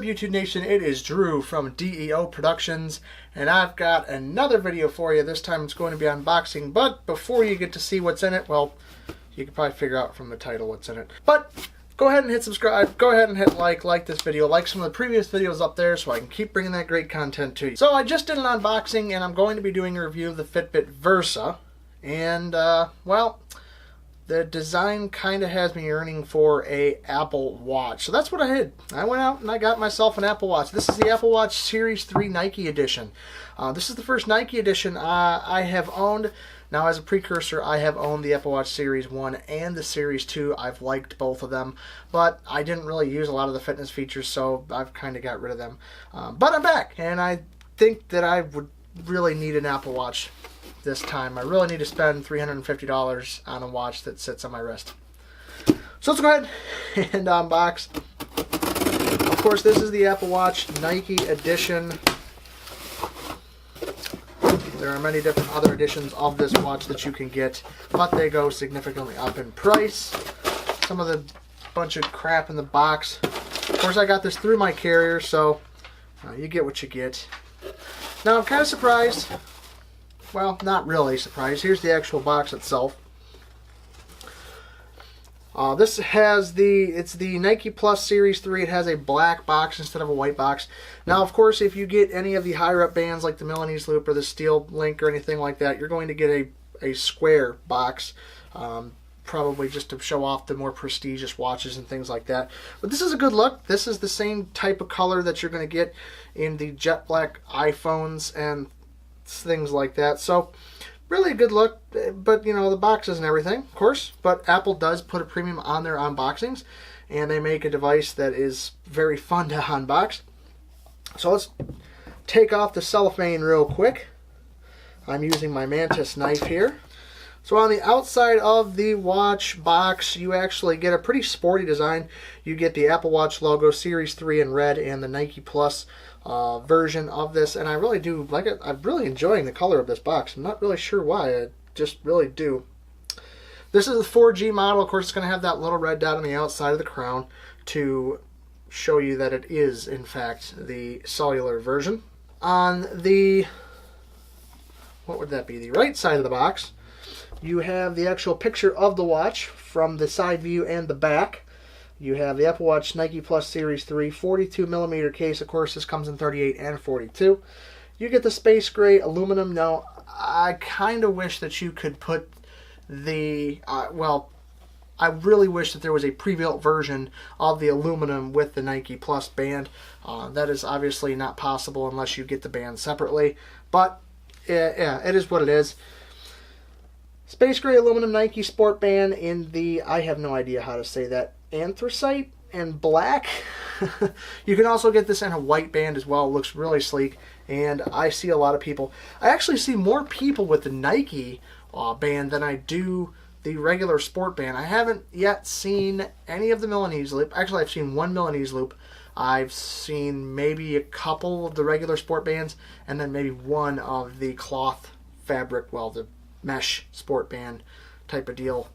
up, YouTube Nation? It is Drew from DEO Productions, and I've got another video for you. This time it's going to be unboxing, but before you get to see what's in it, well, you can probably figure out from the title what's in it. But go ahead and hit subscribe, go ahead and hit like this video, like some of the previous videos up there so I can keep bringing that great content to you. So I just did an unboxing, and I'm going to be doing a review of the Fitbit Versa, and, well, the design kind of has me yearning for a Apple Watch. So that's what I did. I went out and I got myself an Apple Watch. This is the Apple Watch Series 3 Nike Edition. This is the first Nike Edition I have owned. Now, as a precursor, I have owned the Apple Watch Series 1 and the Series 2. I've liked both of them, but I didn't really use a lot of the fitness features, so I've kind of got rid of them. But I'm back, and I think that I would really need an Apple Watch this time. I really need to spend $350 on a watch that sits on my wrist. So let's go ahead and unbox. Of course, this is the Apple Watch Nike Edition. There are many different other editions of this watch that you can get, but they go significantly up in price. Some of the bunch of crap in the box. Of course, I got this through my carrier, so you get what you get. Now, I'm kind of surprised. Well, not really surprised. Here's the actual box itself. This has it's the Nike Plus Series 3. It has a black box instead of a white box. Now, of course, if you get any of the higher up bands like the Milanese Loop or the Steel Link or anything like that, you're going to get a square box, probably just to show off the more prestigious watches and things like that. But this is a good look. This is the same type of color that you're going to get in the jet black iPhones and things like that. So really a good look, but you know, the boxes and everything, of course, but Apple does put a premium on their unboxings, and they make a device that is very fun to unbox. So let's take off the cellophane real quick. I'm using my Mantis knife here. So on the outside of the watch box, you actually get a pretty sporty design. You get the Apple Watch logo, Series 3 in red, and the Nike Plus version of this, and I really do like it. I'm really enjoying the color of this box. I'm not really sure why, I just really do. This is the 4G model. Of course, it's going to have that little red dot on the outside of the crown to show you that it is, in fact, the cellular version. On the, what would that be, the right side of the box, you have the actual picture of the watch from the side view and the back. You have the Apple Watch Nike Plus Series 3 42mm case. Of course, this comes in 38 and 42. You get the space gray aluminum. Now, I kind of wish that you could put the, well, I really wish that there was a pre-built version of the aluminum with the Nike Plus band. That is obviously not possible unless you get the band separately. But, yeah, it is what it is. Space gray aluminum Nike Sport Band in the, I have no idea how to say that, anthracite and black. You can also get this in a white band as well. It looks really sleek, and I see a lot of people. I actually see more people with the Nike band than I do the regular Sport Band. I haven't yet seen any of the Milanese Loop. Actually, I've seen one Milanese Loop. I've seen maybe a couple of the regular Sport Bands, and then maybe one of the cloth fabric, well, the mesh Sport Band type of deal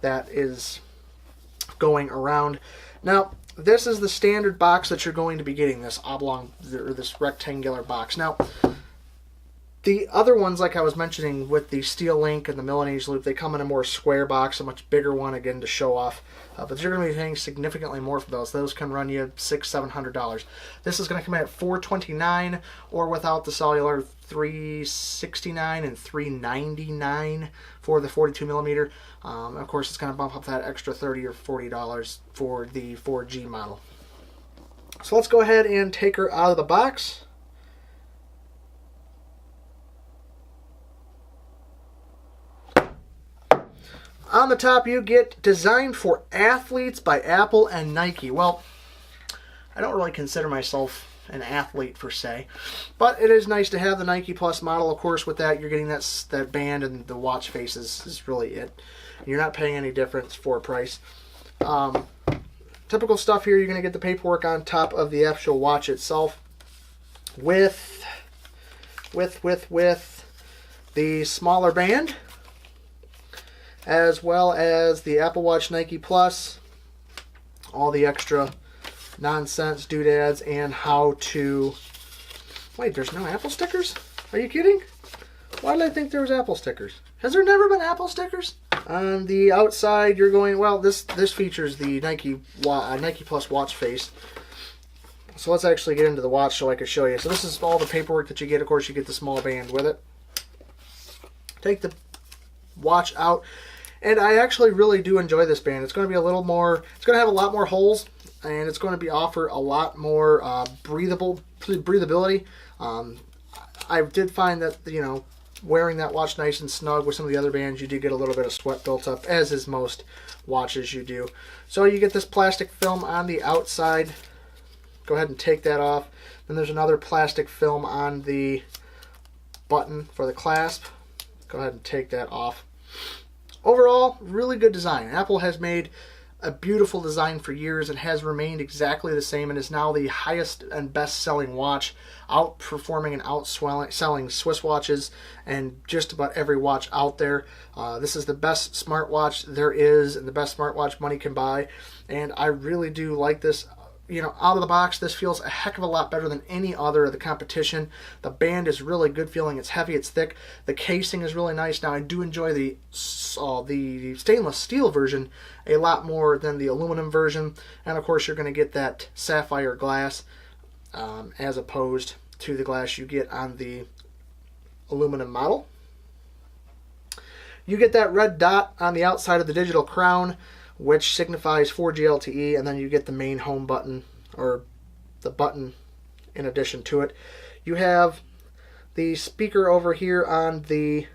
that is going around. Now, this is the standard box that you're going to be getting, this oblong, or this rectangular box. Now, the other ones, like I was mentioning with the Steel Link and the Milanese Loop, they come in a more square box, a much bigger one, again, to show off. But you're going to be paying significantly more for those. Those can run you $600-700. This is going to come in at $429, or without the cellular, $369 and $399 for the 42mm. Of course, it's going to bump up that extra $30 or $40 for the 4G model. So let's go ahead and take her out of the box. On the top, you get Designed for Athletes by Apple and Nike. Well, I don't really consider myself an athlete per se, but it is nice to have the Nike Plus model. Of course, with that, you're getting that band, and the watch face is really it. You're not paying any difference for a price. Typical stuff here. You're going to get the paperwork on top of the actual watch itself with the smaller band, as well as the Apple Watch Nike Plus, all the extra nonsense doodads and how to... Wait, there's no Apple stickers? Are you kidding? Why did I think there was Apple stickers? Has there never been Apple stickers? On the outside, you're going, well, this features the Nike Plus watch face. So let's actually get into the watch so I can show you. So this is all the paperwork that you get. Of course, you get the small band with it. Take the watch out. And I actually really do enjoy this band. It's going to be a little more, it's going to have a lot more holes, and it's going to offer a lot more breathability. I did find that, you know, wearing that watch nice and snug with some of the other bands, you do get a little bit of sweat built up, as is most watches you do. So you get this plastic film on the outside. Go ahead and take that off. Then there's another plastic film on the button for the clasp. Go ahead and take that off. Overall, really good design. Apple has made a beautiful design for years and has remained exactly the same, and is now the highest and best selling watch, outperforming and outselling Swiss watches and just about every watch out there. This is the best smartwatch there is and the best smartwatch money can buy, and I really do like this. You know, out of the box, this feels a heck of a lot better than any other of the competition. The band is really good feeling. It's heavy, it's thick. The casing is really nice. Now, I do enjoy the stainless steel version a lot more than the aluminum version. And, of course, you're going to get that sapphire glass as opposed to the glass you get on the aluminum model. You get that red dot on the outside of the digital crown, which signifies 4G LTE, and then you get the main home button, or the button in addition to it. You have the speaker over here on the,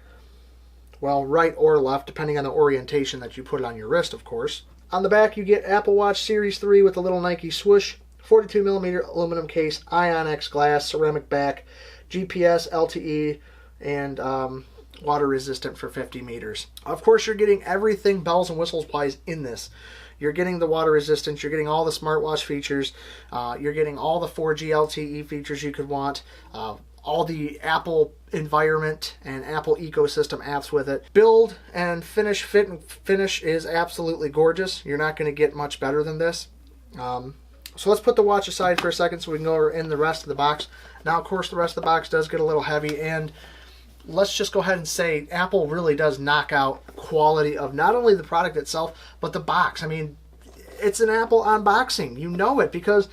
well, right or left, depending on the orientation that you put it on your wrist, of course. On the back, you get Apple Watch Series 3 with a little Nike swoosh, 42mm aluminum case, ION-X glass, ceramic back, GPS, LTE, and water resistant for 50 meters. Of course, you're getting everything bells and whistles wise in this. You're getting the water resistance, you're getting all the smartwatch features, you're getting all the 4G LTE features you could want, all the Apple environment and Apple ecosystem apps with it. Build and finish, fit and finish is absolutely gorgeous. You're not going to get much better than this. So let's put the watch aside for a second so we can go over in the rest of the box. Now, of course, the rest of the box does get a little heavy, and let's just go ahead and say Apple really does knock out quality of not only the product itself, but the box. I mean, it's an Apple unboxing. You know it because,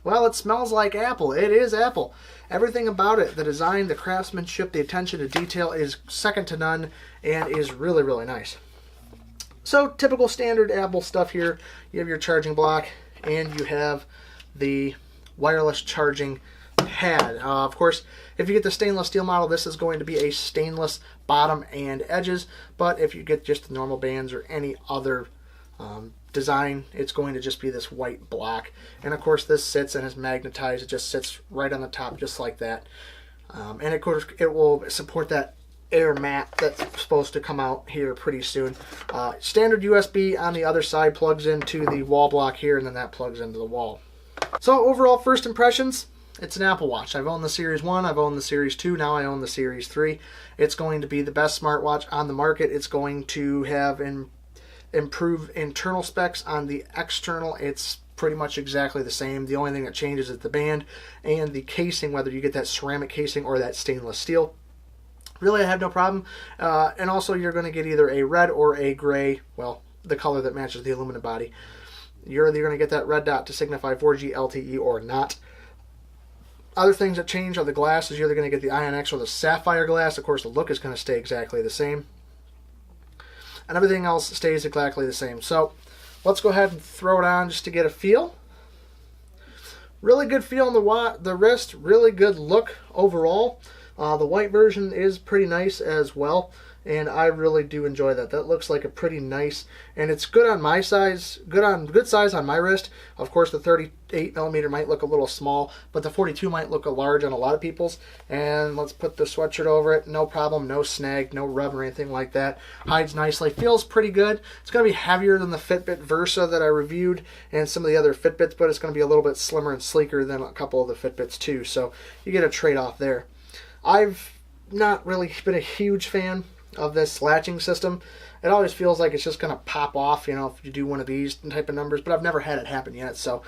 well, it smells like Apple. It is Apple. Everything about it, the design, the craftsmanship, the attention to detail is second to none and is really, really nice. So, typical standard Apple stuff here. You have your charging block and you have the wireless charging pad. Of course, if you get the stainless steel model, this is going to be a stainless bottom and edges, but if you get just the normal bands or any other design, it's going to just be this white block. And of course, this sits and is magnetized. It just sits right on the top just like that. And of course, it will support that air mat that's supposed to come out here pretty soon. Standard USB on the other side plugs into the wall block here, and then that plugs into the wall. So overall, first impressions, it's an Apple Watch. I've owned the Series 1, I've owned the Series 2, now I own the Series 3. It's going to be the best smartwatch on the market. It's going to have improved internal specs. On the external, it's pretty much exactly the same. The only thing that changes is the band and the casing, whether you get that ceramic casing or that stainless steel. Really, I have no problem. And also, you're going to get either a red or a gray, well, the color that matches the aluminum body. You're either going to get that red dot to signify 4G LTE or not. Other things that change are the glasses. You're either going to get the ION-X or the sapphire glass. Of course, the look is going to stay exactly the same. And everything else stays exactly the same. So let's go ahead and throw it on just to get a feel. Really good feel on the wrist. Really good look overall. The white version is pretty nice as well, and I really do enjoy that. That looks like a pretty nice, and it's good on my size, good size on my wrist. Of course, the 38mm might look a little small, but the 42 might look large on a lot of people's. And let's put the sweatshirt over it. No problem, no snag, no rub or anything like that. Hides nicely, feels pretty good. It's going to be heavier than the Fitbit Versa that I reviewed and some of the other Fitbits, but it's going to be a little bit slimmer and sleeker than a couple of the Fitbits too. So you get a trade-off there. I've not really been a huge fan of this latching system. It always feels like it's just going to pop off, you know, if you do one of these type of numbers, but I've never had it happen yet, so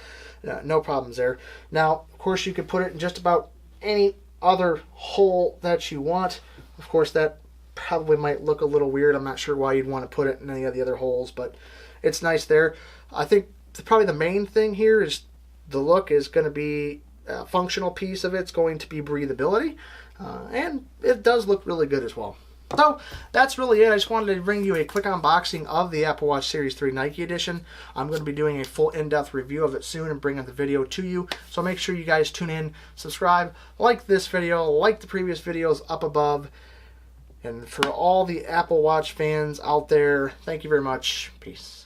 no problems there. Now, of course, you could put it in just about any other hole that you want. Of course, that probably might look a little weird. I'm not sure why you'd want to put it in any of the other holes, but it's nice there. I think probably the main thing here is the look is going to be a functional piece of it's going to be breathability, and it does look really good as well. So that's really it. I just wanted to bring you a quick unboxing of the Apple Watch Series 3 Nike Edition. I'm going to be doing a full in-depth review of it soon and bringing the video to you. So make sure you guys tune in, subscribe, like this video, like the previous videos up above. And for all the Apple Watch fans out there, thank you very much. Peace.